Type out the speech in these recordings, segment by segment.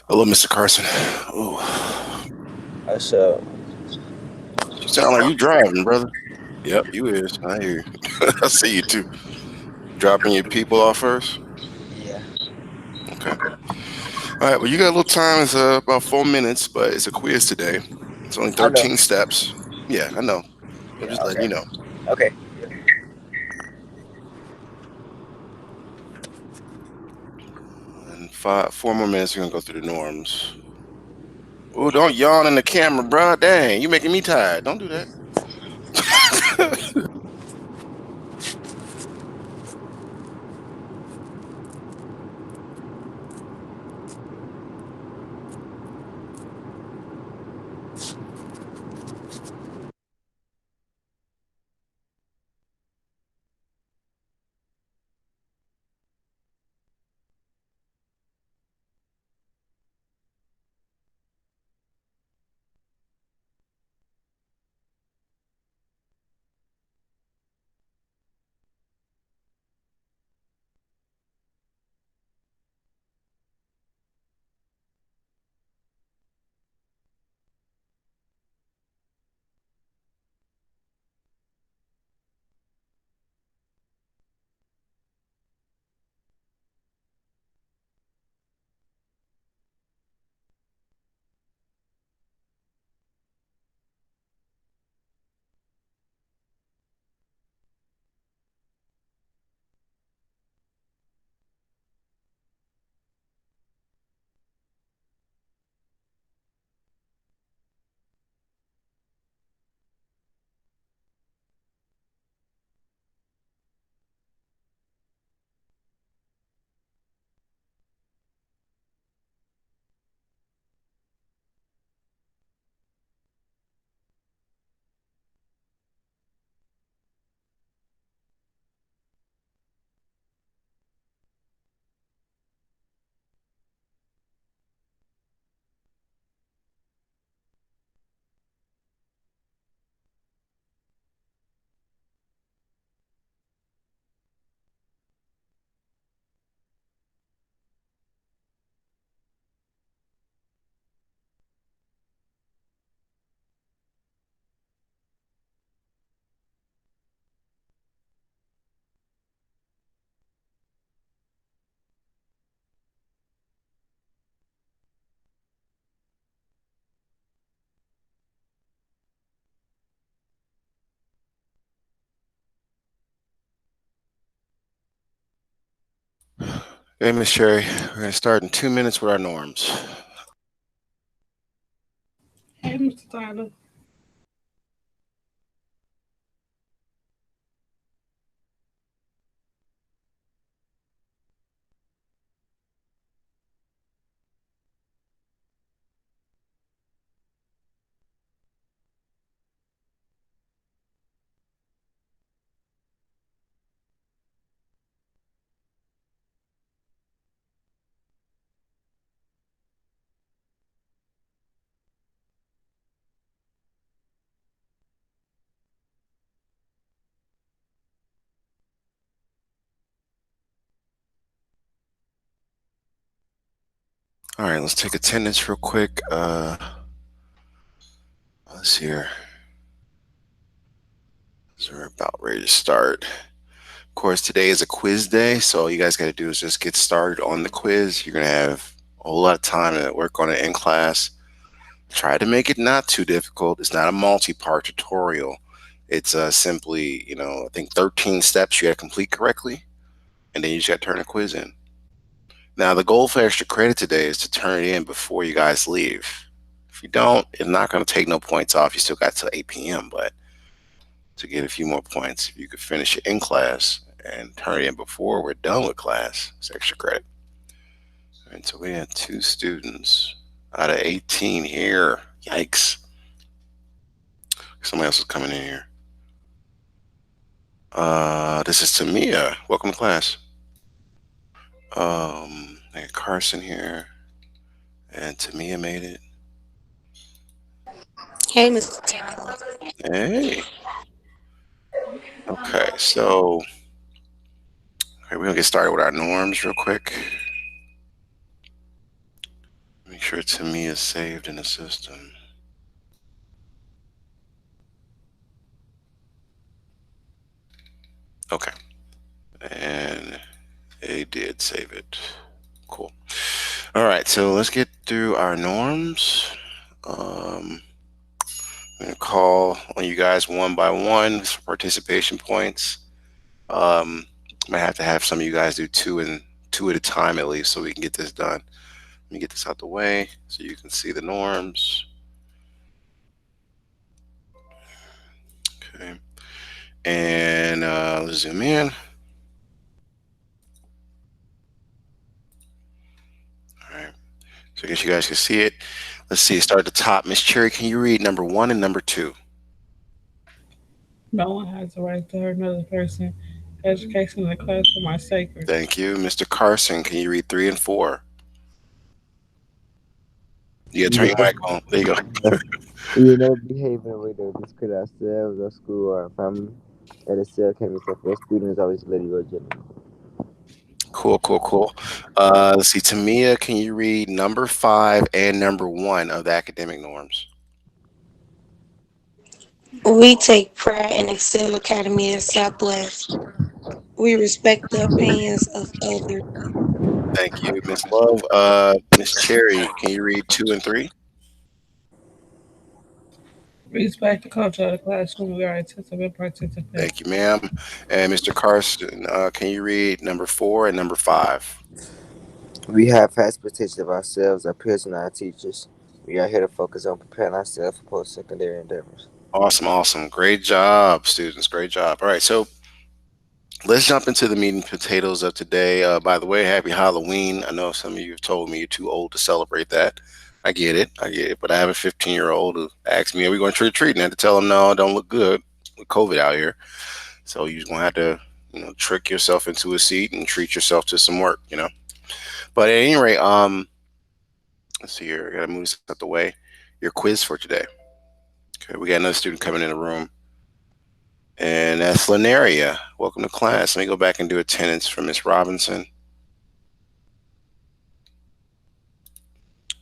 Hello, Mr. Carson. Oh, So, you sound like you driving, brother. Yep, you is. I hear you. I see you too. Dropping your people off first. yeah, Okay. All right. Well, you got a little time. It's about 4 minutes, but it's a quiz today. It's only I know. 13 steps. Yeah, I know. I'm Yeah, just letting okay. you know. Okay. In 4 more minutes, we're gonna go through the norms. Oh, don't yawn in the camera, bro. Dang, you making me tired. Don't do that. Hey, Miss Sherry, we're gonna start in 2 minutes with our norms. Hey, Mr. Tyler. All right, let's take attendance real quick. Let's see here. So we're about ready to start. Of course, today is a quiz day, so all you guys got to do is just get started on the quiz. You're going to have a whole lot of time to work on it in class. Try to make it not too difficult. It's not a multi-part tutorial. It's simply, I think 13 steps you got to complete correctly, and then you just got to turn the quiz in. Now, the goal for extra credit today is to turn it in before you guys leave. If you don't, it's not going to take no points off. You still got till 8 p.m., but to get a few more points, if you could finish it in class and turn it in before we're done with class, it's extra credit. And so we had 2 students out of 18 here. Yikes. Somebody else is coming in here. This is Tamia. Welcome to class. I got Carson here, and Tamia made it. Hey, Mr. Tyler. Hey. Okay, so we're gonna get started with our norms real quick. Make Make sure to me is saved in the system. Okay. And it did save it. Cool. All right, so let's get through our norms. Um, I'm gonna call on you guys one by one for participation points. Um, I might have to have some of you guys do two at a time at least, so we can get this done. Let me get this out the way so you can see the norms. Okay, and let's zoom in. All right, so I guess you guys can see it. Let's see. Start at the top. Miss Cherry, can you read number one and number two? No one has the right to hurt another person. Education in the classroom are sacred. Thank you, Mr. Carson. Can you read three and four? You gotta turn your Yeah. mic on. There you go. You know, behave in a way that will discredit ourselves, our school, or our family. That is self can be for students always let it go generally. Cool, cool, cool. Let's see. Tamia, can you read number five and number one of the academic norms? We take pride in Excel Academy at Southwest. We respect the opinions of others. Thank you, Miss Love. Miss Cherry, can you read two and three? Respect the culture of the classroom. We are attentive and participate. Thank you, ma'am. And Mr. Carson, can you read number four and number five? We have fast expectations of ourselves, our peers, and our teachers. We are here to focus on preparing ourselves for post secondary endeavors. Awesome, awesome. Great job, students. Great job. All right, so let's jump into the meat and potatoes of today. By the way, happy Halloween. I know some of you have told me you're too old to celebrate that. I get it. I get it. But I have a 15-year-old who asked me, are we going trick or treating? I had to tell him, no, it don't look good with COVID out here. So you're going to have to, trick yourself into a seat and treat yourself to some work. But at any rate, let's see here. I got to move this out the way. Your quiz for today. Okay, we got another student coming in the room. And that's Linaria. Welcome to class. Let me go back and do attendance for Miss Robinson.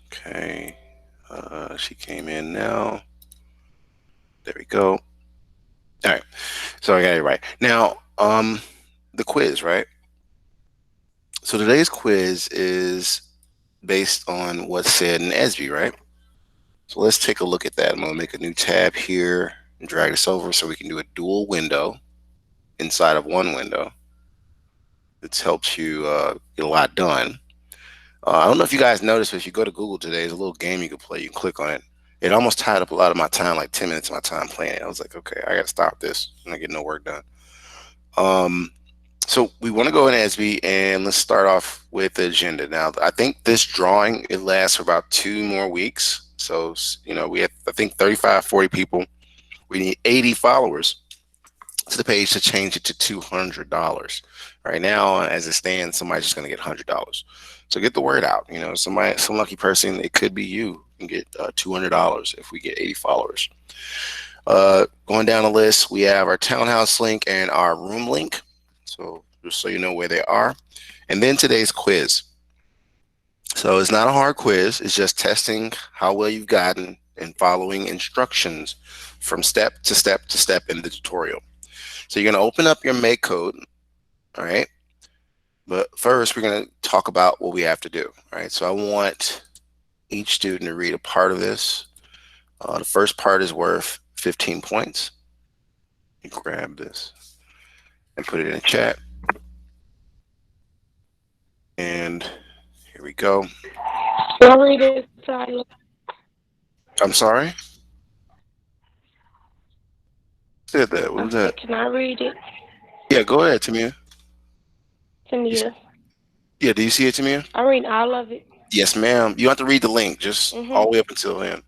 Okay. She came in now. There we go. All right. So I got it right. Now, the quiz, right? So today's quiz is based on what's said in ESB, right? So let's take a look at that. I'm going to make a new tab here and drag this over so we can do a dual window inside of one window. This helps you get a lot done. I don't know if you guys noticed, but if you go to Google today, there's a little game you can play. You can click on it. It almost tied up a lot of my time, like 10 minutes of my time playing it. I was like, okay, I got to stop this. I'm not getting no work done. So we want to go in ASB, and let's start off with the agenda. Now, I think this drawing, it lasts for about 2 more weeks. So, we have, I think, 35, 40 people. We need 80 followers to the page to change it to $200. Right now, as it stands, somebody's just going to get $100. So get the word out. Some lucky person, it could be you, can get $200 if we get 80 followers. Going down the list, we have our townhouse link and our room link. So just so you know where they are. And then today's quiz. So it's not a hard quiz. It's just testing how well you've gotten and following instructions from step to step to step in the tutorial. So you're going to open up your make code. All right. But first, we're going to talk about what we have to do. All right. So I want each student to read a part of this. The first part is worth 15 points. You grab this and put it in the chat. And here we go. Can I read it, Tyler? I'm sorry? Said that. What I was said, that? can I read it? Yeah, go ahead, Tamia. Tamia. Yeah, do you see it, Tamia? I read all of it. Yes, ma'am. You have to read the link just all the way up until then.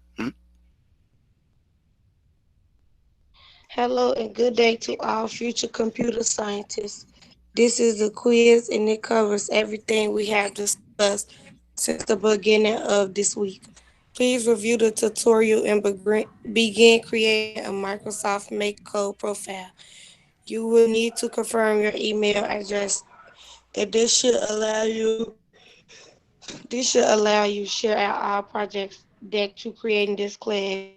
Hello and good day to all future computer scientists. This is the quiz and it covers everything we have discussed since the beginning of this week. Please review the tutorial and begin creating a Microsoft Make Code profile. You will need to confirm your email address, and this should allow you This should allow you to share out all projects that you create in this class.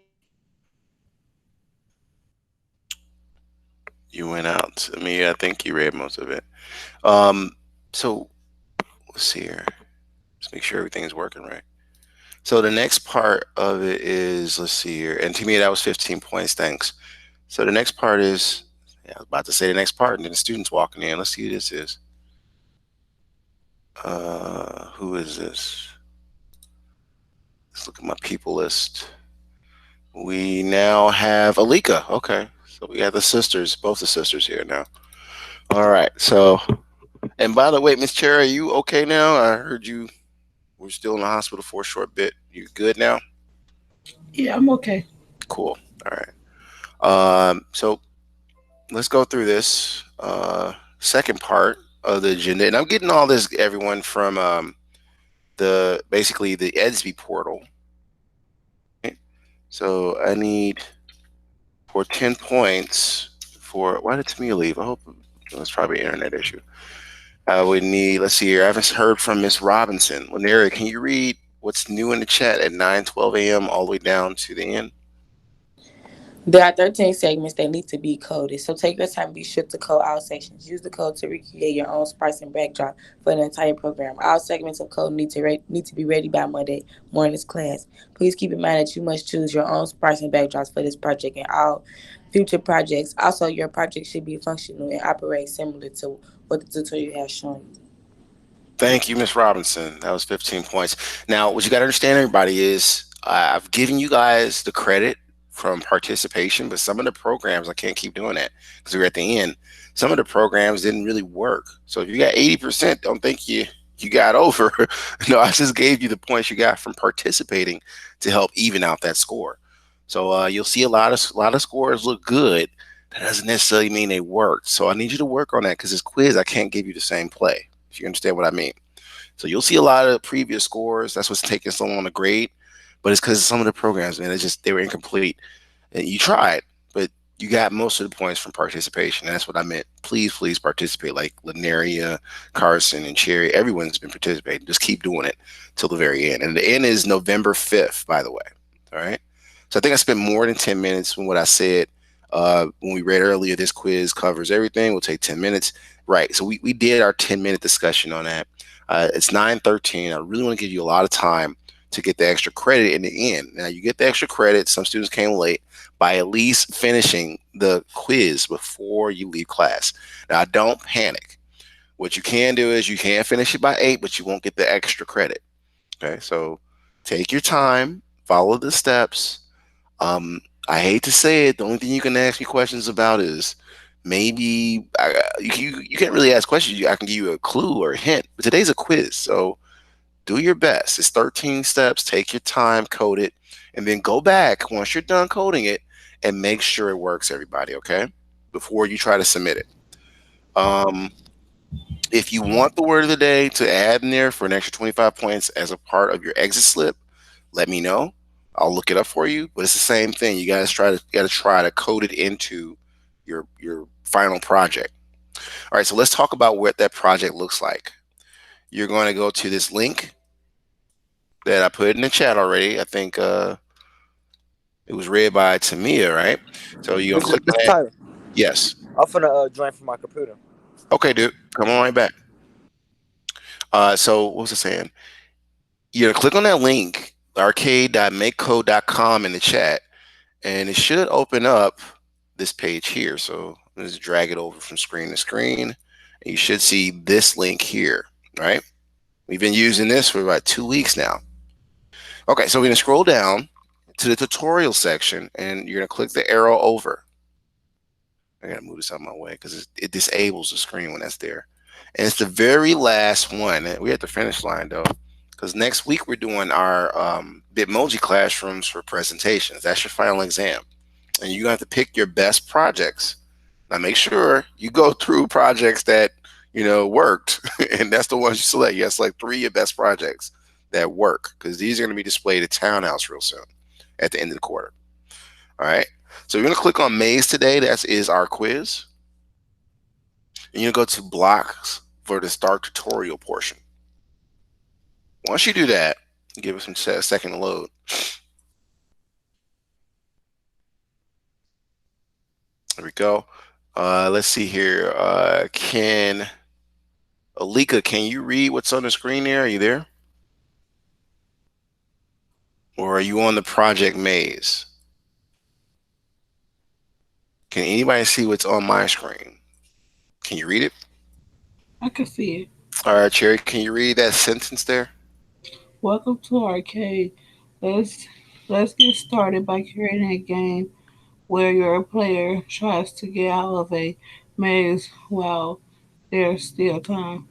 You went out. I mean, I think you read most of it. Um, so let's see here. Let's make sure everything is working right. So the next part of it is, let's see here. And to me, that was 15 points. Thanks. So the next part is, yeah, I was about to say the next part, and then the students walking in. Let's see who this is. Who is this? Let's look at my people list. We now have Alika. Okay. So we have the sisters, both the sisters here now. All right. So, and by the way, Miss Cherry, are you okay now? I heard you were still in the hospital for a short bit. You good now? Yeah, I'm okay. Cool. All right. So let's go through this second part of the agenda, and I'm getting all this, everyone, from the basically the Edsby portal. Right? So I need for 10 points for why did Tamia leave? I hope it's probably an internet issue. I would need, let's see here. I haven't heard from Miss Robinson. Lanaria, can you read what's new in the chat at 9:12 a.m. all the way down to the end? There are 13 segments that need to be coded, so take your time and be sure to code all sections. Use the code to recreate your own sprites and backdrop for the entire program. All segments of code need to be ready by Monday morning's class. Please keep in mind that you must choose your own sprites and backdrops for this project and all future projects. Also, your project should be functional and operate similar to what the tutorial has shown you. Thank you, Miss Robinson. That was 15 points. Now, what you got to understand, everybody, is I've given you guys the credit from participation, but some of the programs, I can't keep doing that because we're at the end. Some of the programs didn't really work. So if you got 80%, don't think you got over. No, I just gave you the points you got from participating to help even out that score. So you'll see a lot of scores look good. That doesn't necessarily mean they worked. So I need you to work on that because this quiz, I can't give you the same play. If you understand what I mean. So you'll see a lot of previous scores. That's what's taking so long to grade. But it's because some of the programs, man, they were incomplete. And you tried, but you got most of the points from participation. That's what I meant. Please, please participate. Like Linaria, Carson, and Cherry, everyone's been participating. Just keep doing it till the very end. And the end is November 5th, by the way. All right. So I think I spent more than 10 minutes from what I said when we read earlier. This quiz covers everything. We'll take 10 minutes. Right. So we did our 10-minute discussion on that. It's 9:13. I really want to give you a lot of time to get the extra credit in the end. Now you get the extra credit. Some students came late by at least finishing the quiz before you leave class. Now don't panic. What you can do is you can finish it by 8, but you won't get the extra credit. Okay. So take your time, follow the steps. I hate to say it. The only thing you can ask me questions about is maybe you can't really ask questions. I can give you a clue or a hint, but today's a quiz. So do your best. It's 13 steps. Take your time, code it, and then go back once you're done coding it and make sure it works, everybody, okay? Before you try to submit it. Um, if you want the word of the day to add in there for an extra 25 points as a part of your exit slip, let me know. I'll look it up for you, but it's the same thing. You guys try to code it into your final project. All right, so let's talk about what that project looks like. You're going to go to this link that I put in the chat already. I think it was read by Tamia, right? So you're gonna click on This that. Tyler. Yes. I'm finna join from my computer. Okay, dude. Come on right back. So what was I saying? You're gonna click on that link, arcade.makecode.com in the chat, and it should open up this page here. So let's drag it over from screen to screen, and you should see this link here, right? We've been using this for about 2 weeks now. Okay, so we're gonna scroll down to the tutorial section, and you're gonna click the arrow over. I gotta move this out of my way because it disables the screen when that's there. And it's the very last one. We're at the finish line though, because next week we're doing our Bitmoji classrooms for presentations. That's your final exam, and you have to pick your best projects. Now make sure you go through projects that worked, and that's the ones you select. You have to select 3 of your best projects that work, because these are going to be displayed at Townhouse real soon at the end of the quarter. All right. So you're going to click on Maze today. That is our quiz. And you're going to go to blocks for the start tutorial portion. Once you do that, give it a second to load. There we go. Let's see here. Can Alika, can you read what's on the screen there? Are you there? Or are you on the project maze? Can anybody see what's on my screen? Can you read it? I can see it. All right, Cherry, can you read that sentence there? Welcome to arcade. Let's let's get started by creating a game where your player tries to get out of a maze while there's still time.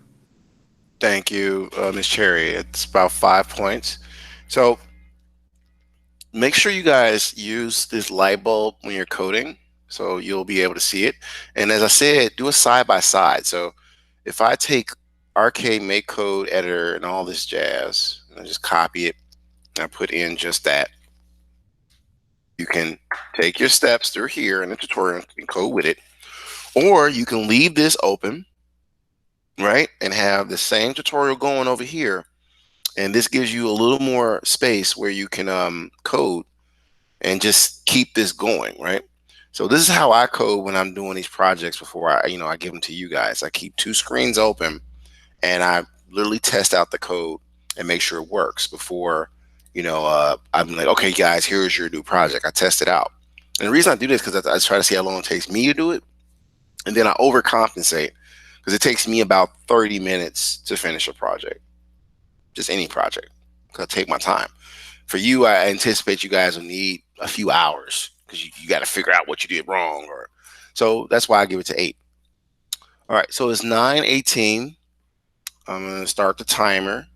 Thank you, Miss Cherry. It's about 5 points. So make sure you guys use this light bulb when you're coding so you'll be able to see it. And as I said, do a side by side. So if I take arcade make code editor and all this jazz and I just copy it and I put in just that, you can take your steps through here in the tutorial and code with it, or you can leave this open, right, and have the same tutorial going over here, and this gives you a little more space where you can code and just keep this going, right? So this is how I code when I'm doing these projects before I give them to you guys. I keep two screens open and I literally test out the code and make sure it works before, I'm like, okay, guys, here's your new project. I test it out. And the reason I do this because I try to see how long it takes me to do it, and then I overcompensate because it takes me about 30 minutes to finish a project, just any project. Because I take my time. For you, I anticipate you guys will need a few hours because you got to figure out what you did wrong, or so that's why I give it to 8. All right, so it's 9:18. I'm gonna start the timer.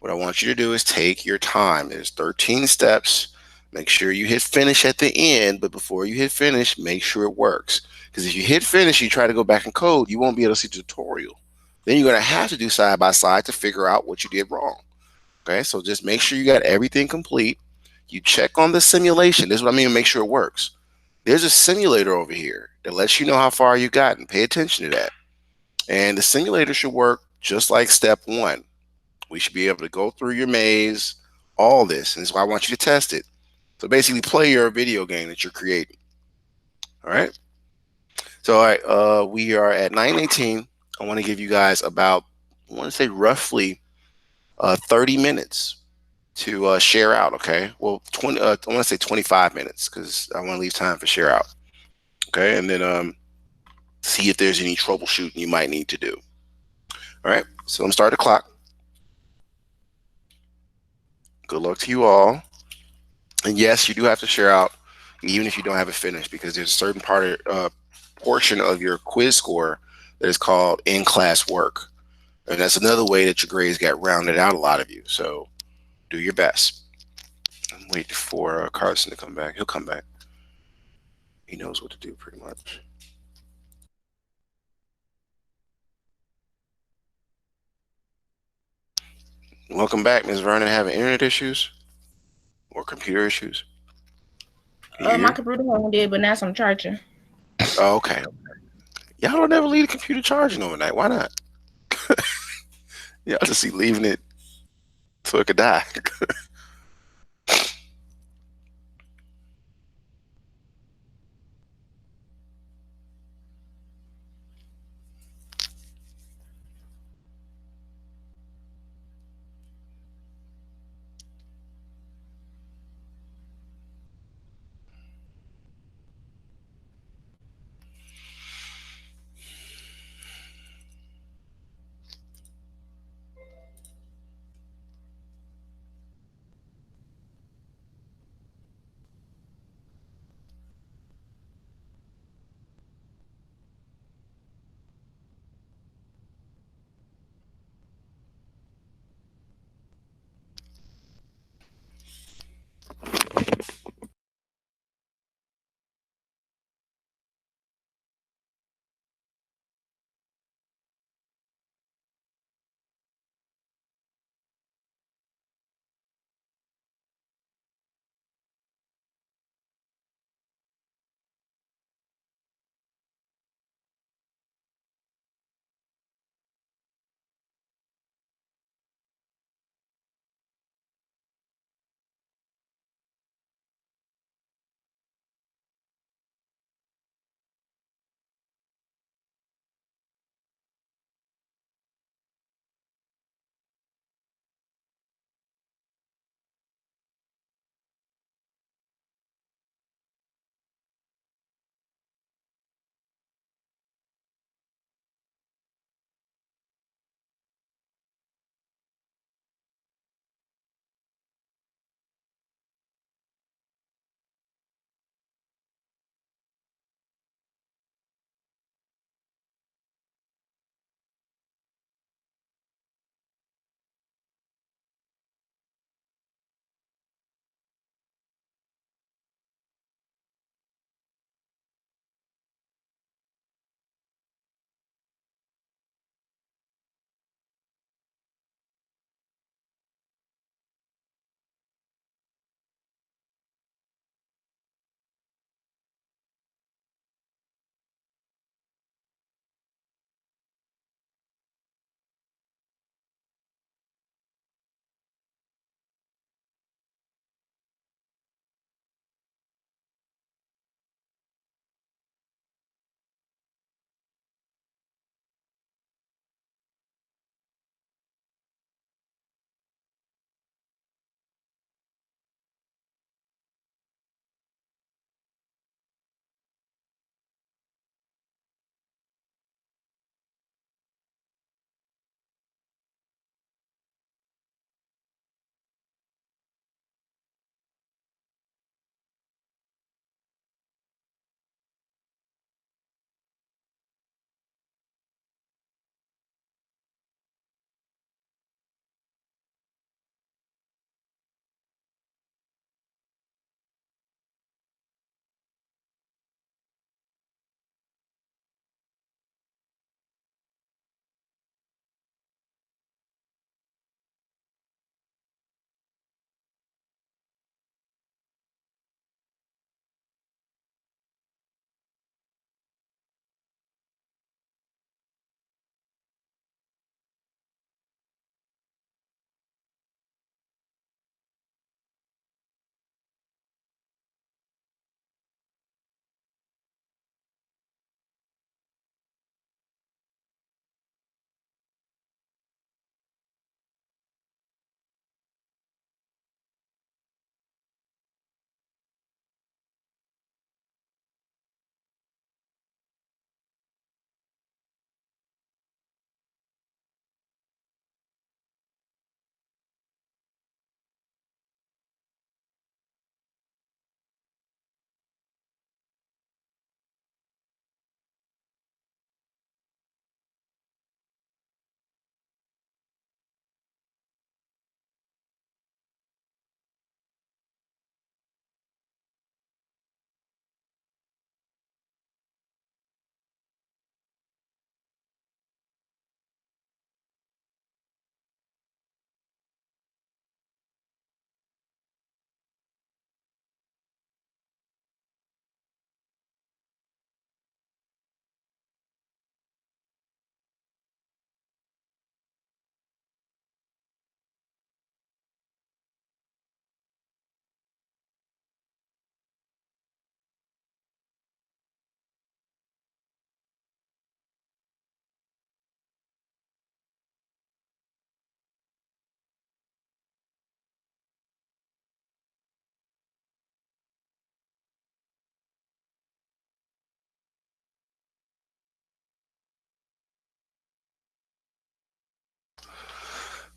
What I want you to do is take your time. There's 13 steps. Make sure you hit finish at the end, but before you hit finish, make sure it works. Because if you hit finish, you try to go back and code, you won't be able to see the tutorial. Then you're gonna have to do side by side to figure out what you did wrong. Okay, so just make sure you got everything complete. You check on the simulation. This is what I mean, make sure it works. There's a simulator over here that lets you know how far you got, and pay attention to that. And the simulator should work just like step 1. We should be able to go through your maze, all this. And that's why I want you to test it. So basically play your video game that you're creating. All right. So all right, we are at 9:18. I want to give you guys about, I want to say roughly 30 minutes to share out. Okay. Well, 20. I want to say 25 minutes because I want to leave time for share out. Okay, and then see if there's any troubleshooting you might need to do. All right. So I'm start the clock. Good luck to you all. And yes, you do have to share out, even if you don't have it finished, because there's a certain portion of your quiz score that is called in-class work, and that's another way that your grades got rounded out. A lot of you, so do your best. And wait for Carson to come back. He'll come back. He knows what to do pretty much. Welcome back, Ms. Vernon. Having internet issues or computer issues? Can you My hear? computer phone did, but now it's on charger. Oh, okay. Y'all don't ever leave the computer charging overnight. Why not? Y'all just see leaving it so it could die.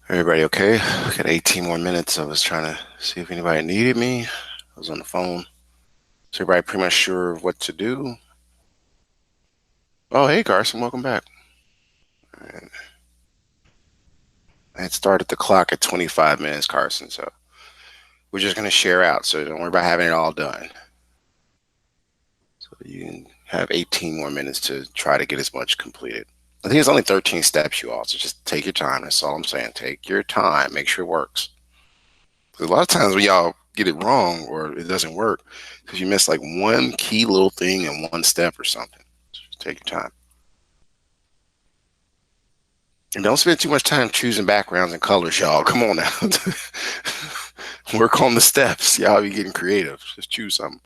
Everybody okay? I got 18 more minutes. I was trying to see if anybody needed me. I was on the phone. So everybody pretty much sure of what to do. Oh, hey, Carson, welcome back. I had started the clock at 25 minutes, Carson, so we're just going to share out, so don't worry about having it all done. So you can have 18 more minutes to try to get as much completed. I think it's only 13 steps, you all, so just take your time. That's all I'm saying. Take your time. Make sure it works. Because a lot of times when y'all get it wrong or it doesn't work, because you miss like one key little thing in one step or something. So just take your time. And don't spend too much time choosing backgrounds and colors, y'all. Come on now. Work on the steps. Y'all be getting creative. Just choose something.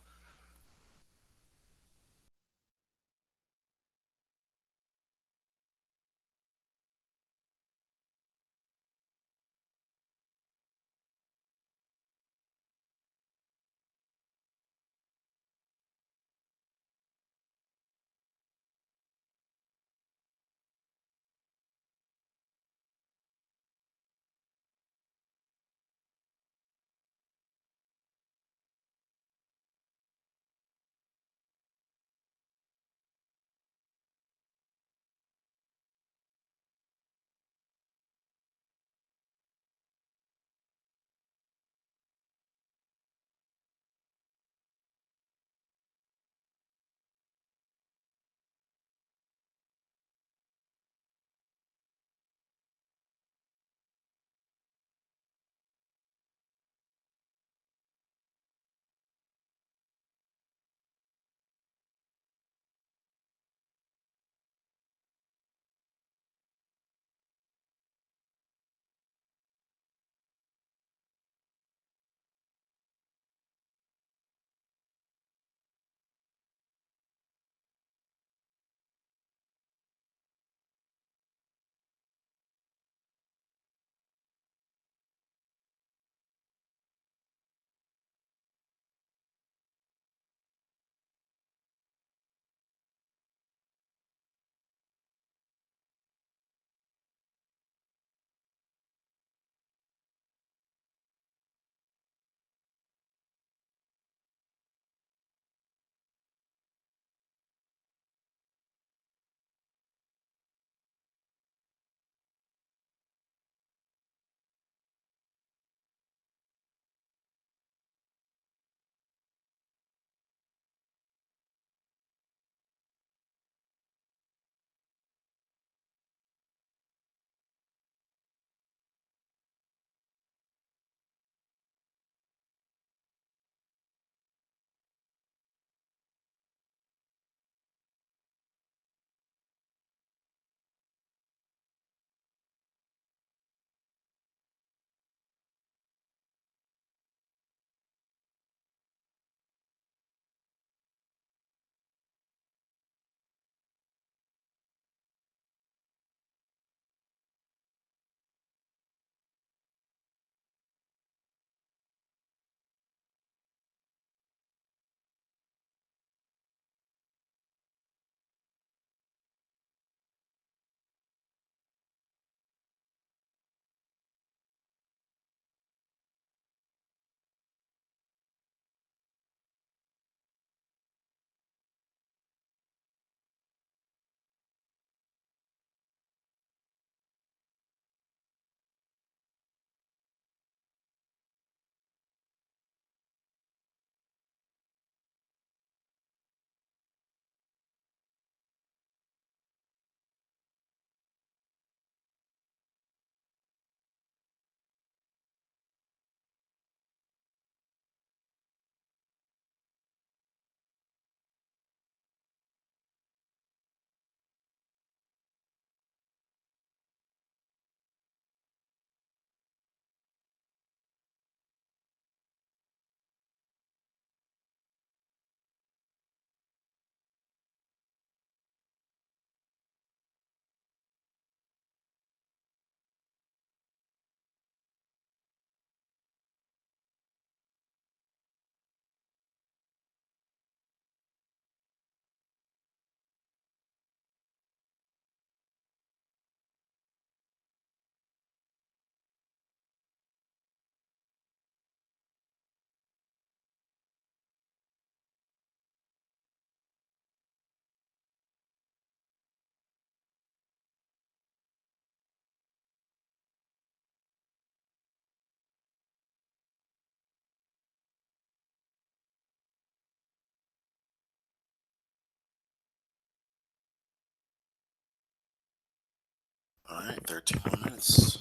All right, 13 more minutes.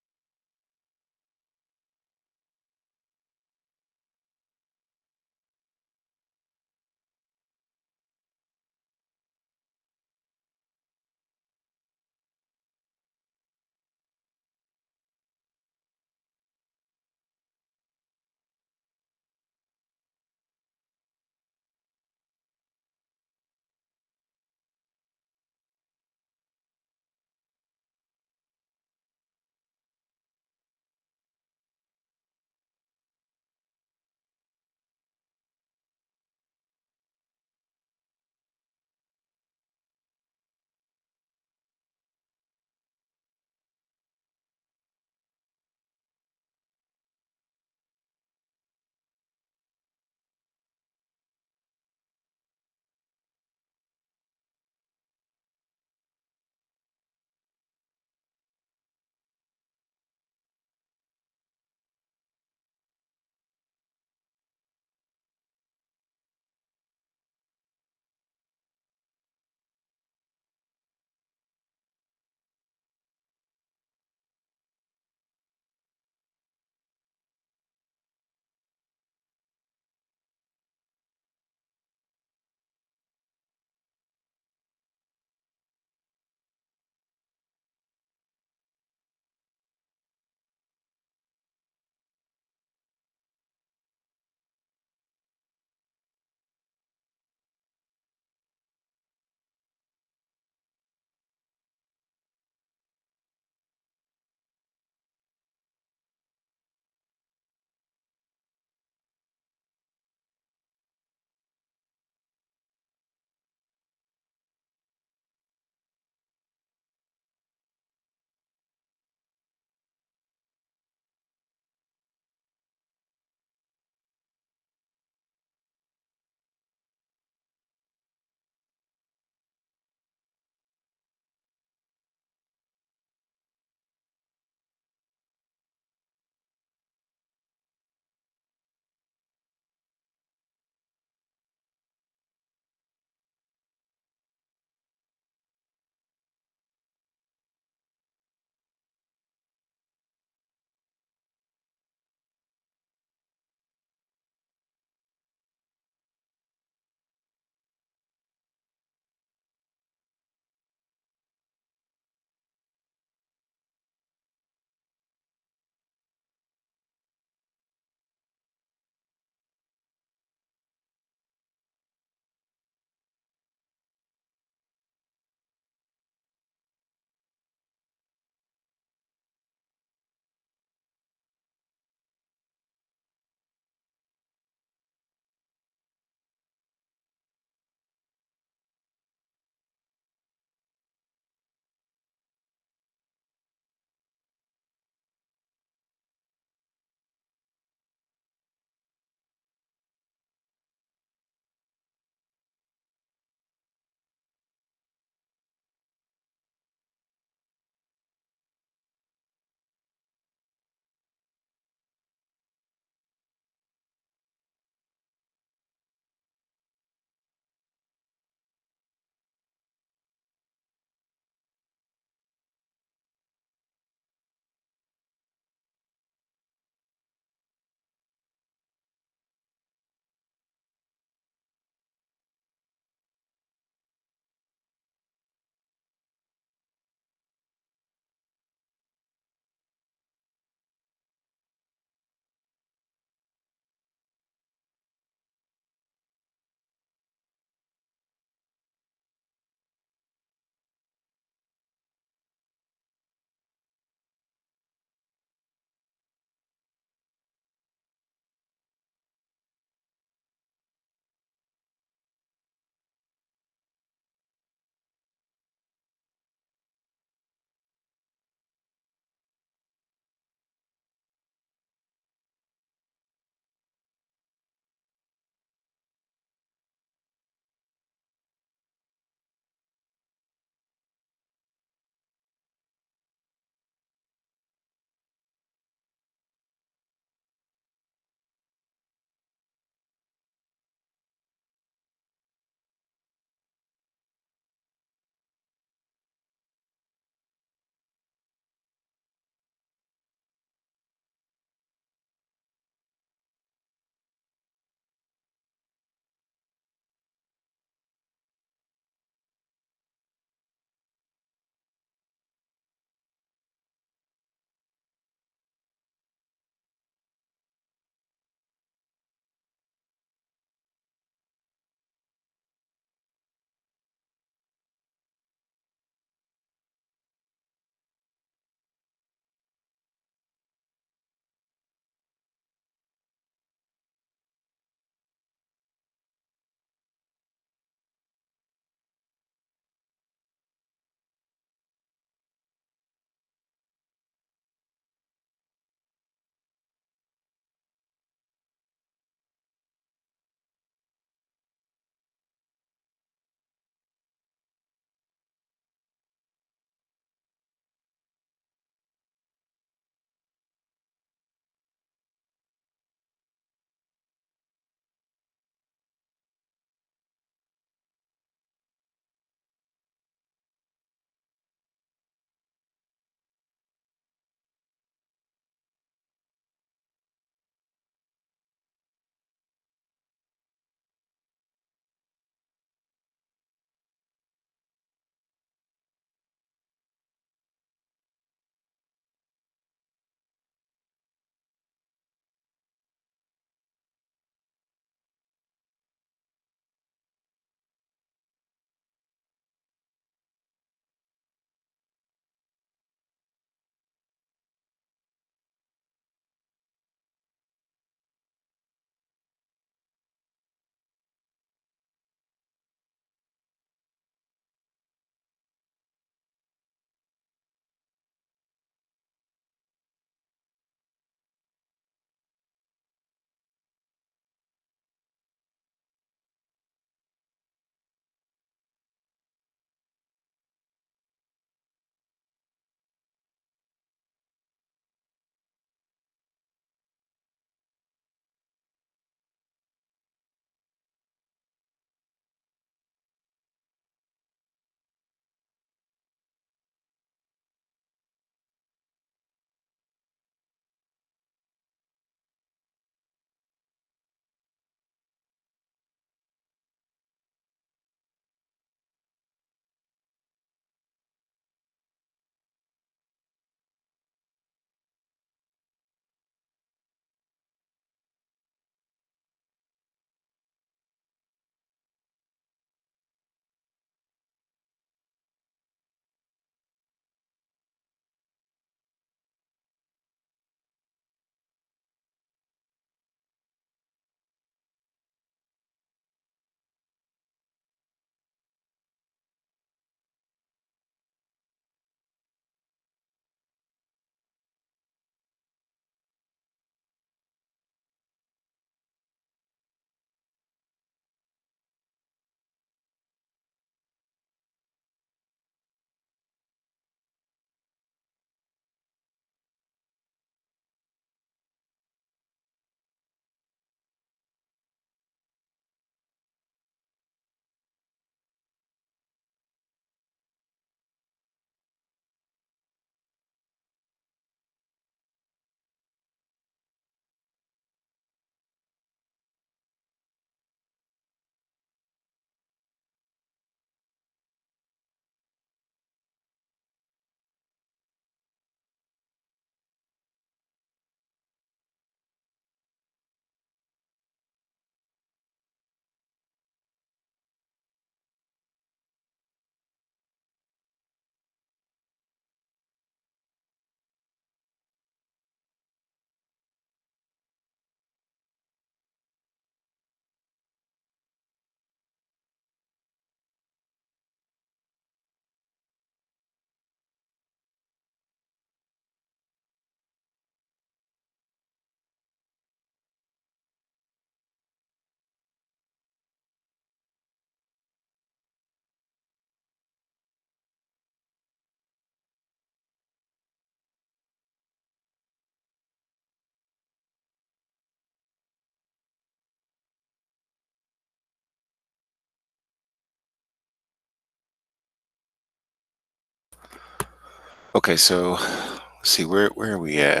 Okay, so let's see where are we at?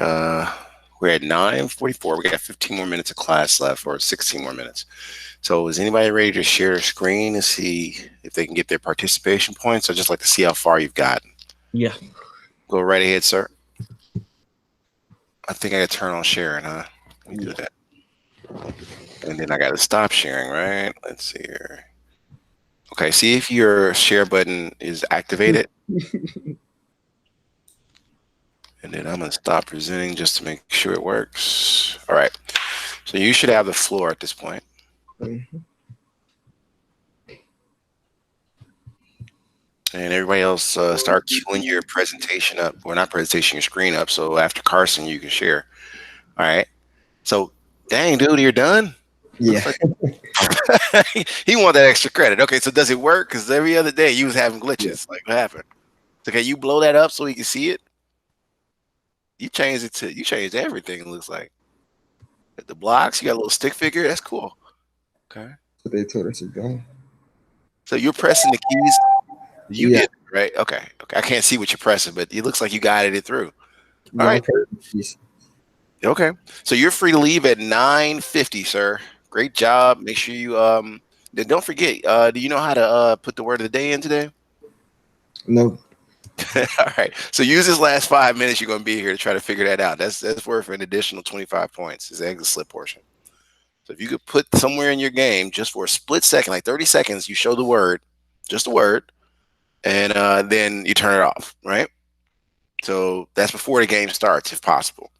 We're at 9:44. We got 15 more minutes of class left, or 16 more minutes. So is anybody ready to share their screen and see if they can get their participation points? I'd just like to see how far you've gotten. Yeah. Go right ahead, sir. I think I got to turn on sharing, huh? Let me do Yeah. that. And then I got to stop sharing, right? Let's see here. Okay, see if your share button is activated. And then I'm going to stop presenting just to make sure it works. All right. So you should have the floor at this point. Mhm. And everybody else start queuing your presentation up, or not presentation, your screen up. So after Carson, you can share. All right. So, dang, dude, you're done. Yeah. Looks like he want that extra credit. Okay, so does it work? Because every other day you was having Yeah. glitches. Like, what happened? So, can you blow that up so we can see it? You changed everything. It looks like the blocks. You got a little stick figure. That's cool. Okay. So they told us to go. So you're pressing the keys. You Yeah. did it, right? Okay. Okay. I can't see what you're pressing, but it looks like you guided it through. All Yeah. I'm right. perfect. Okay. So you're free to leave at 9:50, sir. Great job. Make sure you then don't forget, do you know how to put the word of the day in today? No. All right. So use this last 5 minutes you're gonna be here to try to figure that out. That's worth an additional 25 points. Is the exit slip portion. So if you could put somewhere in your game just for a split second, like 30 seconds, you show the word, just the word, and then you turn it off, right? So that's before the game starts, if possible.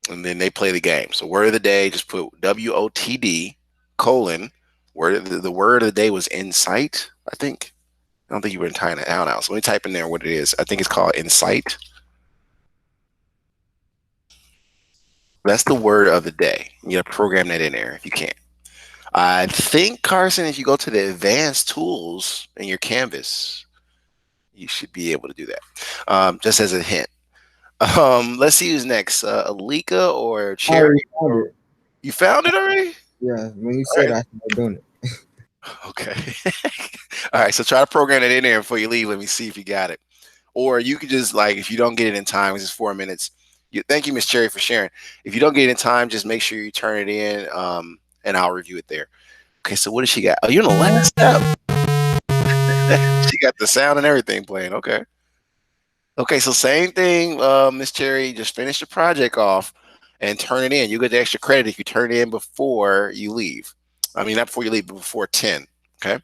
And then they play the game. So word of the day, just put WOTD colon. Word the word of the day was insight, I think. I don't think you were typing it out now. So let me type in there what it is. I think it's called insight. That's the word of the day. You got to program that in there if you can. I think, Carson, if you go to the advanced tools in your canvas, you should be able to do that. Just as a hint. Let's see who's next. Alika or I Cherry? already found it. You found it already? Yeah. When you All said right. I started doing it. Okay. All right. So try to program it in there before you leave. Let me see if you got it. Or you could just like, if you don't get it in time, it's just 4 minutes. Thank you, Miss Cherry, for sharing. If you don't get it in time, just make sure you turn it in, and I'll review it there. Okay. So what does she got? Oh, you're in the last step. She got the sound and everything playing. Okay. Okay. So same thing, Miss Cherry. Just finish the project off and turn it in. You get the extra credit if you turn it in before you leave. I mean, not before you leave, but before 10. Okay.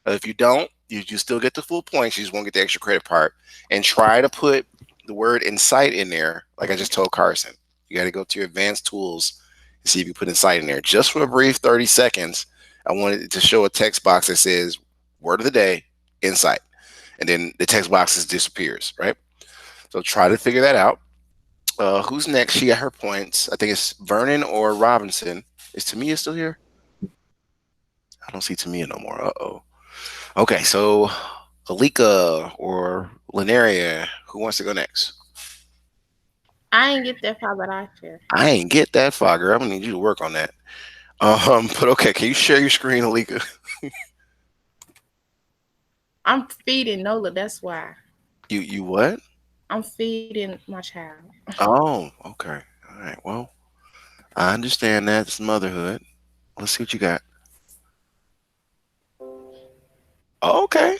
If you don't, you still get the full points. You just won't get the extra credit part. And try to put the word insight in there, like I just told Carson. You got to go to your advanced tools and see if you put insight in there. Just for a brief 30 seconds, I wanted to show a text box that says word of the day, insight. And then the text box just disappears, right? So try to figure that out. Who's next? She got her points. I think it's Vernon or Robinson. Is Tamia still here? I don't see Tamia no more. Uh-oh. Okay, so Alika or Linaria, who wants to go next? I ain't get that far, but I share. I ain't get that far, girl. I'm gonna need you to work on that. But okay, can you share your screen, Alika? I'm feeding Nola. That's why You what? I'm feeding my child. Oh, okay. All right. Well, I understand that it's motherhood. Let's see what you got. Oh, okay.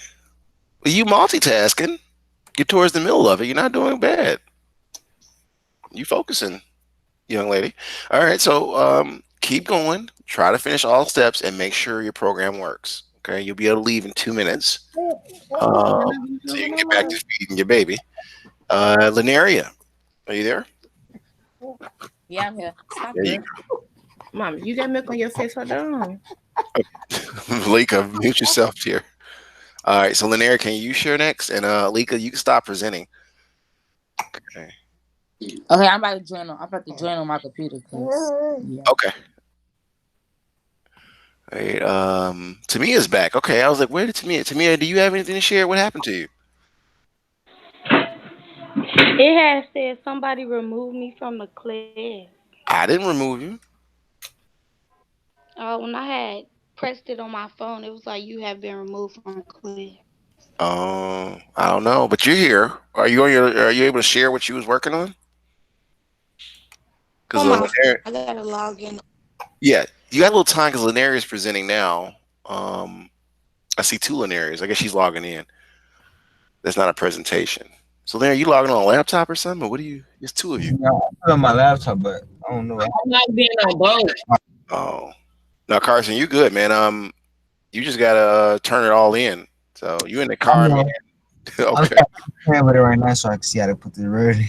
Well, you multitasking. You're towards the middle of it. You're not doing bad. You focusing, young lady. All right. So keep going. Try to finish all steps and make sure your program works. Okay. You'll be able to leave in 2 minutes. So you can get back to feeding your baby. Linaria, are you there? Yeah, I'm here. Stop There you it. Mom, you got milk on your face. Hold on. go. Lika, mute yourself here. All right, so Linaria, can you share next? And Lika, you can stop presenting. Okay. Okay, I'm about to join on my computer. Yeah. Okay. All right. Tamia's back. Okay, I was like, where did Tamia? Tamia, do you have anything to share? What happened to you? It had said somebody removed me from the class. I didn't remove you. When I had pressed it on my phone, it was like you have been removed from class. I don't know, but you're here. Are you on your? Are you able to share what you was working on? Because On my phone, I gotta log in. yeah, you got a little time because Linaria is presenting now. Um, I see two Linarias. I guess she's logging in. That's not a presentation. So, Linaria, you logging on a laptop or something? Or what do you? It's two of you. No, I put it on my laptop, but I don't know. I'm not being on both. Oh, now Carson, you good, man? You just gotta turn it all in. So you in the car, I'm man? I'm Okay. playing with it right now, so I can see how to put the word in.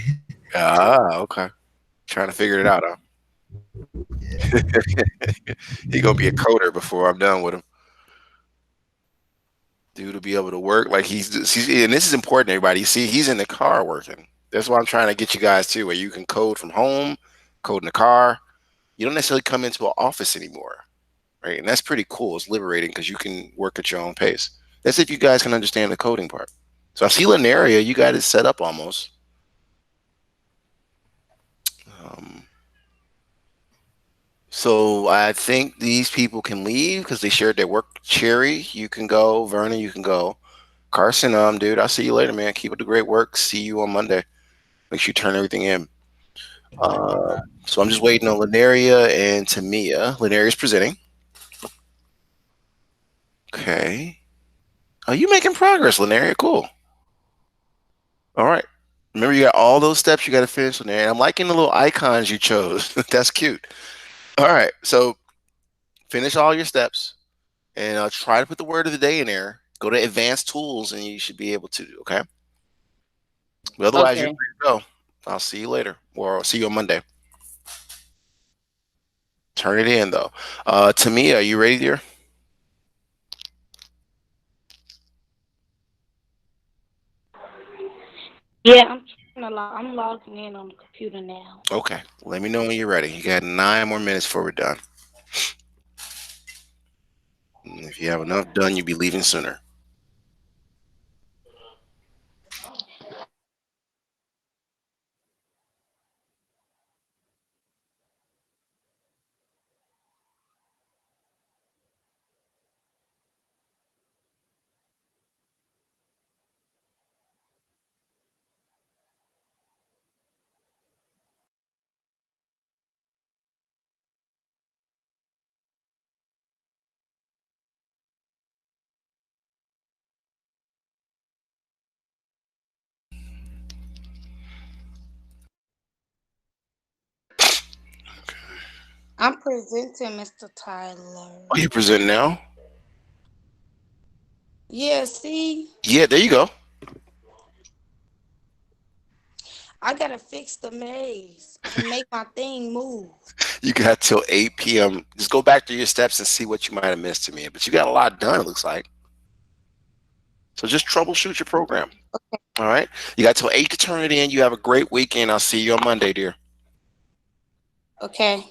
Ah, okay. Trying to figure it out, huh? Yeah. He gonna be a coder before I'm done with him. Dude to be able to work like and this is important, everybody. You see, he's in the car working. That's why I'm trying to get you guys to where you can code from home, code in the car. You don't necessarily come into an office anymore, right? And that's pretty cool. It's liberating because you can work at your own pace. That's if you guys can understand the coding part. So I see Linaria, you got it set up almost. Um, so I think these people can leave because they shared their work. Cherry, you can go. Vernon, you can go. Carson, dude, I'll see you later, man. Keep up the great work. See you on Monday. Make sure you turn everything in. So I'm just waiting on Linaria and Tamia. Linaria's presenting. Okay. Oh, you making progress, Linaria. Cool. All right. Remember, you got all those steps you got to finish, Linaria. I'm liking the little icons you chose. That's cute. All right. So finish all your steps and try to put the word of the day in there. Go to advanced tools and you should be able to. Okay. But otherwise, you're Okay. free to go. I'll see you later or I'll see you on Monday. Turn it in, though. Tamia, are you ready, dear? Yeah, I'm logging in on the computer now. Okay. Let me know when you're ready. You got 9 more minutes before we're done. And if you have enough done, you'll be leaving sooner. I'm presenting, Mr. Tyler. Oh, you present now? Yeah, see, Yeah, there you go. I gotta fix the maze to make my thing move. You got till 8 p.m. Just go back to your steps and see what you might have missed to me. But you got a lot done, it looks like. So just troubleshoot your program. All right. You got till 8 to turn it in. You have a great weekend. I'll see you on Monday, dear. Okay.